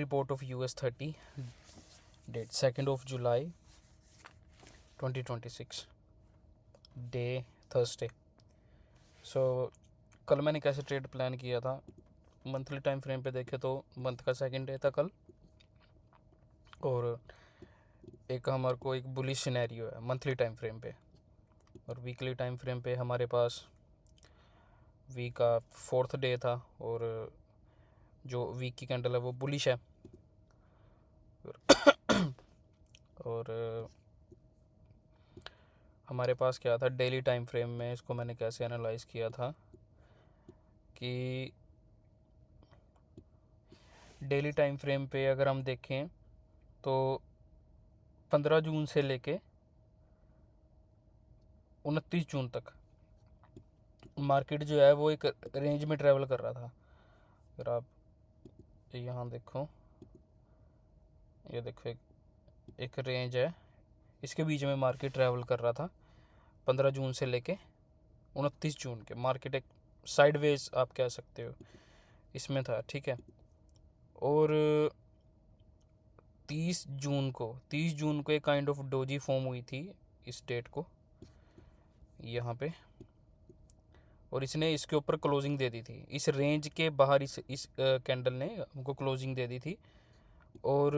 Report of US 30, date 2nd of July 2026, day Thursday. So कल मैंने कैसे trade plan किया था, मंथली टाइम फ्रेम पे देखे तो मंथ का सेकंड डे था कल, और एक हमारे को एक बुलिश सिनेरियो है मंथली टाइम फ्रेम पे, और वीकली टाइम फ्रेम पे हमारे पास वीक का फोर्थ डे था, और जो वीक की कैंडल है वो बुलिश है। और हमारे पास क्या था डेली टाइम फ्रेम में, इसको मैंने कैसे एनालाइज किया था कि डेली टाइम फ्रेम पे अगर हम देखें तो 15 जून से लेके 29 जून तक मार्केट जो है वो एक रेंज में ट्रैवल कर रहा था। अगर आप यहाँ देखो, ये देखो एक रेंज है, इसके बीच में मार्केट ट्रैवल कर रहा था 15 जून से लेके 29 जून के। मार्केट एक साइडवेज आप कह सकते हो इसमें था, ठीक है। और 30 जून को एक काइंड ऑफ डोजी फॉर्म हुई थी इस डेट को यहाँ पे, और इसने इसके ऊपर क्लोजिंग दे दी थी इस रेंज के बाहर। इस कैंडल ने हमको क्लोजिंग दे दी थी, और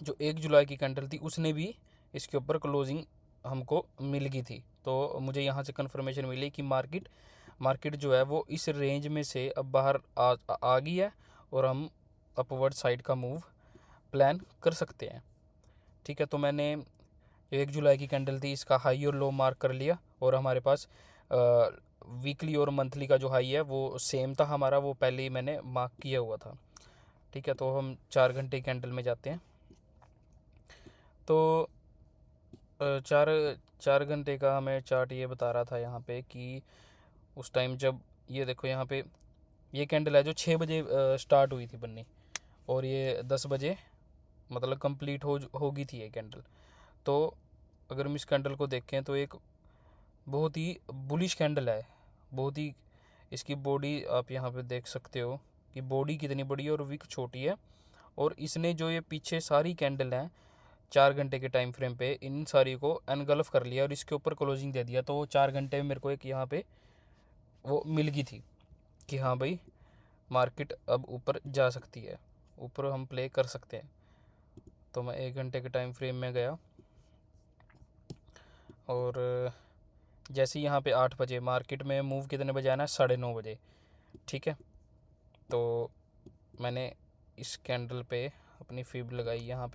जो 1 जुलाई की कैंडल थी उसने भी इसके ऊपर क्लोजिंग हमको मिल गई थी। तो मुझे यहाँ से कंफर्मेशन मिली कि मार्केट जो है वो इस रेंज में से अब बाहर आ गई है, और हम अपवर्ड साइड का मूव प्लान कर सकते हैं, ठीक है। तो मैंने 1 जुलाई की कैंडल थी, इसका हाई और लो मार्क कर लिया, और हमारे पास वीकली और मंथली का जो हाई है वो सेम था हमारा, वो पहले ही मैंने मार्क किया हुआ था, ठीक है। तो हम 4 घंटे कैंडल में जाते हैं। तो चार घंटे का हमें चार्ट ये बता रहा था यहाँ पे कि उस टाइम जब ये देखो यहाँ पे ये कैंडल है जो 6 बजे स्टार्ट हुई थी बननी, और ये 10 बजे मतलब कंप्लीट हो गई थी ये कैंडल। तो अगर हम इस कैंडल को देखें तो एक बहुत ही बुलिश कैंडल है, बहुत ही। इसकी बॉडी आप यहाँ पे देख सकते हो कि बॉडी कितनी बड़ी है और विक छोटी है, और इसने जो ये पीछे सारी कैंडल हैं 4 घंटे के टाइम फ्रेम पे, इन सारी को एनगल्फ कर लिया और इसके ऊपर क्लोजिंग दे दिया। तो 4 घंटे में मेरे को एक यहाँ पे वो मिल गई थी कि हाँ भाई मार्केट अब ऊपर जा सकती है, ऊपर हम प्ले कर सकते हैं। तो मैं 1 घंटे के टाइम फ्रेम में गया, और जैसे यहाँ पे 8 बजे मार्केट में मूव कितने बजे आना है, 9:30 बजे, ठीक है। तो मैंने इस कैंडल पे अपनी फिब लगाई, यहाँ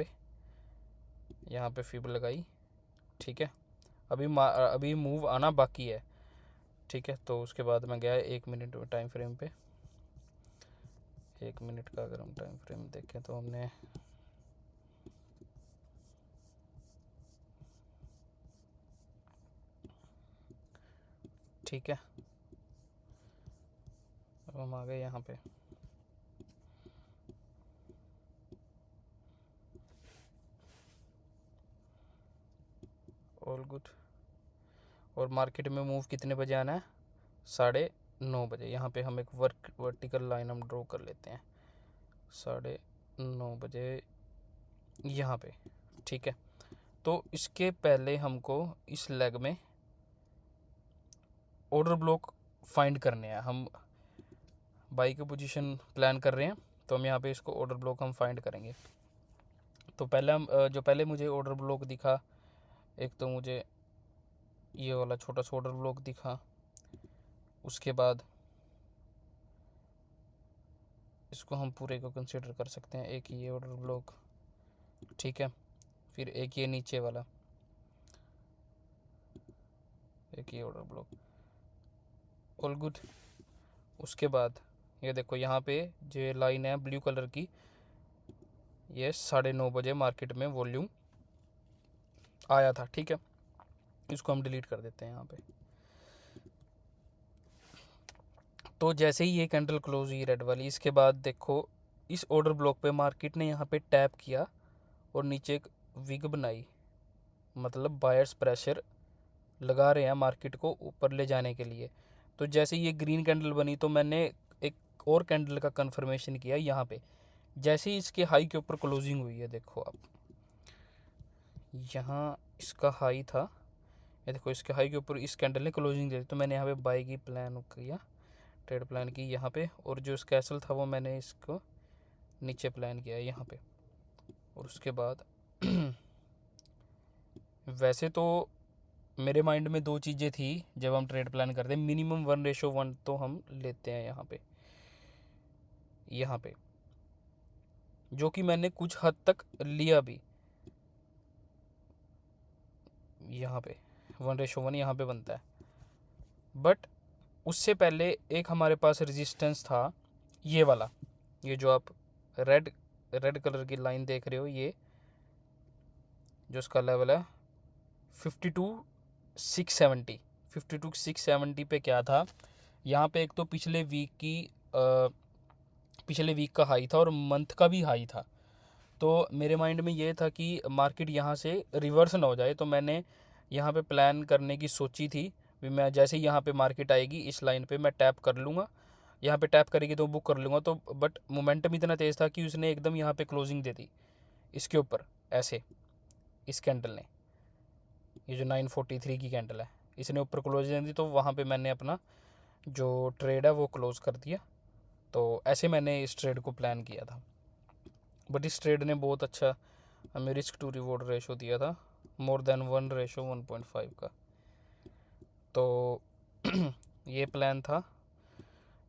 पे फिब लगाई, ठीक है। अभी मूव आना बाकी है, ठीक है। तो उसके बाद मैं गया 1 मिनट टाइम फ्रेम पे। 1 मिनट का अगर हम टाइम फ्रेम देखें तो हमने ठीक है, अब हम आ गए यहाँ पे। All good. और मार्केट में मूव कितने बजे आना है, 9:30 बजे। यहाँ पे हम एक वर्टिकल लाइन हम ड्रॉ कर लेते हैं 9:30 बजे यहाँ पे, ठीक है। तो इसके पहले हमको इस लेग में ऑर्डर ब्लॉक फाइंड करने हैं। हम बाई की पोजीशन प्लान कर रहे हैं, तो हम यहाँ पे इसको ऑर्डर ब्लॉक हम फाइंड करेंगे। तो पहले मुझे ऑर्डर ब्लॉक दिखा, एक तो मुझे ये वाला छोटा सा ऑर्डर ब्लॉक दिखा, उसके बाद इसको हम पूरे को कंसिडर कर सकते हैं, एक ये ऑर्डर ब्लॉक, ठीक है। फिर एक ये नीचे वाला, एक ये ऑर्डर ब्लॉक, ऑल गुड। उसके बाद ये देखो यहाँ पे जो लाइन है ब्लू कलर की, ये 9:30 बजे मार्केट में वॉल्यूम आया था, ठीक है। इसको हम डिलीट कर देते हैं यहाँ पे। तो जैसे ही ये कैंडल क्लोज हुई रेड वाली, इसके बाद देखो इस ऑर्डर ब्लॉक पे मार्केट ने यहाँ पे टैप किया और नीचे एक विग बनाई, मतलब बायर्स प्रेशर लगा रहे हैं मार्केट को ऊपर ले जाने के लिए। तो जैसे ये ग्रीन कैंडल बनी तो मैंने एक एक और कैंडल का कंफर्मेशन किया यहाँ पे। जैसे ही इसके हाई के ऊपर क्लोजिंग हुई है, देखो आप, यहाँ इसका हाई था, ये देखो इसके हाई के ऊपर इस कैंडल ने क्लोजिंग दे दी, तो मैंने यहाँ पे बाई की प्लान किया, ट्रेड प्लान की यहाँ पे। और जो इसका एसएल था वो मैंने इसको नीचे प्लान किया यहाँ पे। और उसके बाद वैसे तो मेरे माइंड में दो चीज़ें थी जब हम ट्रेड प्लान करते हैं। मिनिमम 1:1 तो हम लेते हैं यहाँ पे, जो कि मैंने कुछ हद तक लिया भी। यहाँ पे 1:1 यहाँ पे बनता है, बट उससे पहले एक हमारे पास रेजिस्टेंस था, ये वाला, ये जो आप रेड कलर की लाइन देख रहे हो, ये जो इसका लेवल है 52,670 पे क्या था यहाँ पे। एक तो पिछले वीक का हाई था और मंथ का भी हाई था। तो मेरे माइंड में ये था कि मार्केट यहाँ से रिवर्स ना हो जाए, तो मैंने यहाँ पे प्लान करने की सोची थी भी मैं जैसे ही यहाँ पे मार्केट आएगी इस लाइन पे मैं टैप कर लूँगा, यहाँ पे टैप करेगी तो बुक कर लूँगा। तो बट मोमेंटम इतना तेज़ था कि उसने एकदम यहाँ पे क्लोजिंग दे दी इसके ऊपर ऐसे, इस कैंडल ने, ये जो 943 की कैंडल है, इसने ऊपर क्लोजिंग दी, तो वहाँ पे मैंने अपना जो ट्रेड है वो क्लोज़ कर दिया। तो ऐसे मैंने इस ट्रेड को प्लान किया था। बट इस ट्रेड ने बहुत अच्छा हमें रिस्क टू रिवॉर्ड रेशो दिया था, मोर देन 1:1.5 का। तो ये प्लान था,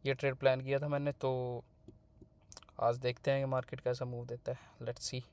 ये ट्रेड प्लान किया था मैंने। तो आज देखते हैं कि मार्केट कैसा मूव देता है, लेट्स सी।